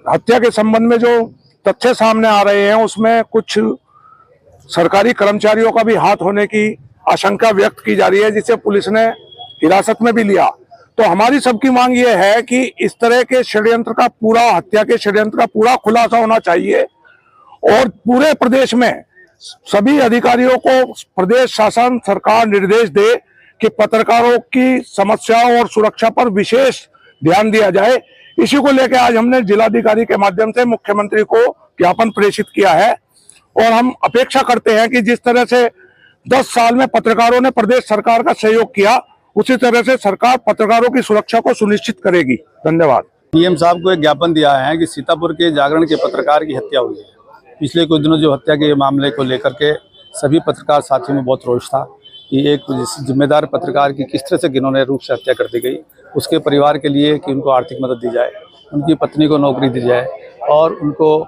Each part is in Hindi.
हत्या के संबंध में जो तथ्य सामने आ रहे हैं उसमें कुछ सरकारी कर्मचारियों का भी हाथ होने की आशंका व्यक्त की जा रही है, जिसे पुलिस ने हिरासत में भी लिया। तो हमारी सबकी मांग ये है कि इस तरह के षड्यंत्र का पूरा, हत्या के षड्यंत्र का पूरा खुलासा होना चाहिए और पूरे प्रदेश में सभी अधिकारियों को प्रदेश शासन सरकार निर्देश दे कि पत्रकारों की समस्याओं और सुरक्षा पर विशेष ध्यान दिया जाए। इसी को लेकर आज हमने जिलाधिकारी के माध्यम से मुख्यमंत्री को ज्ञापन प्रेषित किया है और हम अपेक्षा करते हैं कि जिस तरह से 10 साल में पत्रकारों ने प्रदेश सरकार का सहयोग किया, उसी तरह से सरकार पत्रकारों की सुरक्षा को सुनिश्चित करेगी। धन्यवाद। डीएम साहब को एक ज्ञापन दिया है कि सीतापुर के जागरण के पत्रकार की हत्या हुई है। पिछले कुछ दिनों जो हत्या के मामले को लेकर के सभी पत्रकार साथियों में बहुत रोष था कि एक जिम्मेदार पत्रकार की किस तरह से घिनौने रूप से हत्या कर दी गई। उसके परिवार के लिए कि उनको आर्थिक मदद दी जाए, उनकी पत्नी को नौकरी दी जाए और उनको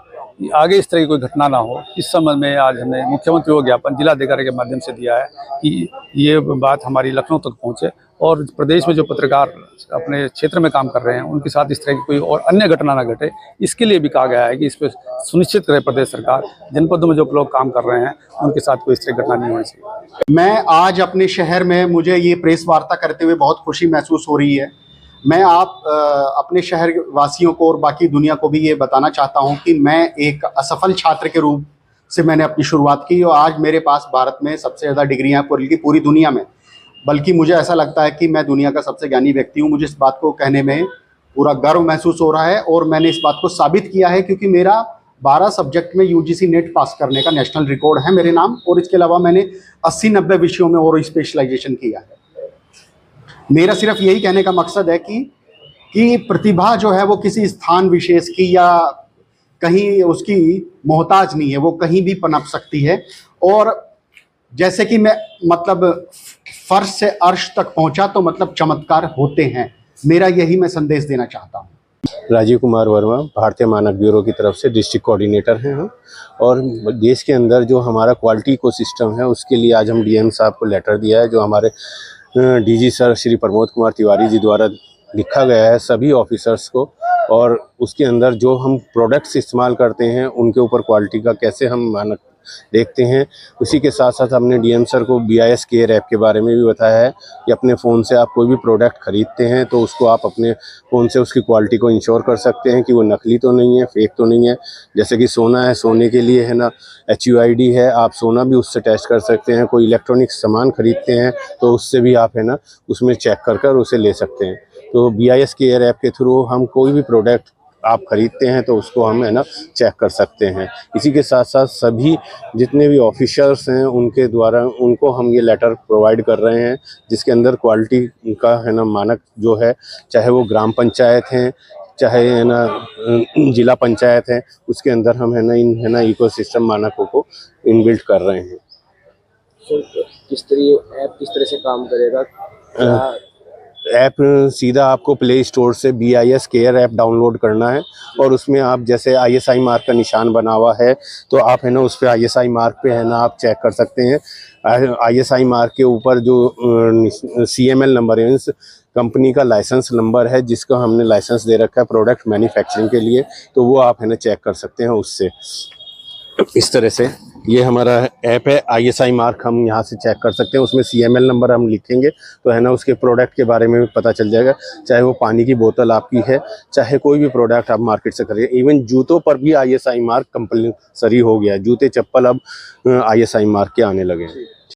आगे इस तरह की कोई घटना ना हो। इस संबंध में आज हमने मुख्यमंत्री को ज्ञापन जिलाधिकारी के माध्यम से दिया है कि ये बात हमारी लखनऊ तक पहुँचे और प्रदेश में जो पत्रकार अपने क्षेत्र में काम कर रहे हैं उनके साथ इस तरह की कोई और अन्य घटना ना घटे। इसके लिए भी कहा गया है कि इस पर सुनिश्चित करे प्रदेश सरकार, जनपदों में जो लोग काम कर रहे हैं उनके साथ कोई इस तरह की घटना नहीं होनी चाहिए। मैं आज अपने शहर में, मुझे ये प्रेस वार्ता करते हुए बहुत खुशी महसूस हो रही है। मैं अपने शहर वासियों को और बाकी दुनिया को भी ये बताना चाहता हूँ कि मैं एक असफल छात्र के रूप से मैंने अपनी शुरुआत की और आज मेरे पास भारत में सबसे ज़्यादा डिग्रियाँ पूरी दुनिया में, बल्कि मुझे ऐसा लगता है कि मैं दुनिया का सबसे ज्ञानी व्यक्ति हूँ। मुझे इस बात को कहने में पूरा गर्व महसूस हो रहा है और मैंने इस बात को साबित किया है क्योंकि मेरा 12 सब्जेक्ट में यूजीसी नेट पास करने का नेशनल रिकॉर्ड है मेरे नाम और इसके अलावा मैंने 80-90 विषयों में और स्पेशलाइजेशन किया है। मेरा सिर्फ यही कहने का मकसद है कि प्रतिभा जो है वो किसी स्थान विशेष की या कहीं उसकी मोहताज नहीं है, वो कहीं भी पनप सकती है। और जैसे कि मैं मतलब फर्श से अर्श तक पहुंचा तो मतलब चमत्कार होते हैं। मेरा यही मैं संदेश देना चाहता हूं। राजीव कुमार वर्मा, भारतीय मानक ब्यूरो की तरफ से डिस्ट्रिक्ट कोऑर्डिनेटर हैं हम। और देश के अंदर जो हमारा क्वालिटी इकोसिस्टम है उसके लिए आज हम डीएम साहब को लेटर दिया है, जो हमारे डीजी सर श्री प्रमोद कुमार तिवारी जी द्वारा लिखा गया है सभी ऑफिसर्स को। और उसके अंदर जो हम प्रोडक्ट्स इस्तेमाल करते हैं उनके ऊपर क्वालिटी का कैसे हम मानक देखते हैं। उसी के साथ साथ हमने डीएम सर को BIS केयर ऐप के बारे में भी बताया है कि अपने फ़ोन से आप कोई भी प्रोडक्ट ख़रीदते हैं तो उसको आप अपने फ़ोन से उसकी क्वालिटी को इंश्योर कर सकते हैं कि वो नकली तो नहीं है, फेक तो नहीं है। जैसे कि सोना है, सोने के लिए है ना HUID है, आप सोना भी उससे टेस्ट कर सकते हैं। कोई इलेक्ट्रॉनिक सामान ख़रीदते हैं तो उससे भी आप है ना उसमें चेक कर उसे ले सकते हैं। तो BIS केयर ऐप के थ्रू हम कोई भी प्रोडक्ट आप खरीदते हैं तो उसको हम है ना चेक कर सकते हैं। इसी के साथ साथ सभी जितने भी ऑफिसर्स हैं उनके द्वारा उनको हम ये लेटर प्रोवाइड कर रहे हैं जिसके अंदर क्वालिटी का है ना मानक जो है, चाहे वो ग्राम पंचायत हैं चाहे है ना जिला पंचायत है, उसके अंदर हम है ना इकोसिस्टम मानकों को इनबिल्ट कर रहे हैं। किस तरह से काम करेगा? ऐप सीधा आपको प्ले स्टोर से BIS केयर ऐप डाउनलोड करना है और उसमें आप जैसे ISI मार्क का निशान बना हुआ है तो आप है ना उस पर ISI मार्क पे है ना आप चेक कर सकते हैं। ISI मार्क के ऊपर जो CML नंबर है, कंपनी का लाइसेंस नंबर है जिसका हमने लाइसेंस दे रखा है प्रोडक्ट मैन्युफैक्चरिंग के लिए, तो वो आप है ना चेक कर सकते हैं उससे। इस तरह से ये हमारा ऐप है, ISI मार्क हम यहाँ से चेक कर सकते हैं। उसमें CML नंबर हम लिखेंगे तो है ना उसके प्रोडक्ट के बारे में भी पता चल जाएगा, चाहे वो पानी की बोतल आपकी है, चाहे कोई भी प्रोडक्ट आप मार्केट से करिए। इवन जूतों पर भी ISI मार्क कंपलसरी हो गया है, जूते चप्पल अब ISI मार्क के आने लगे हैं।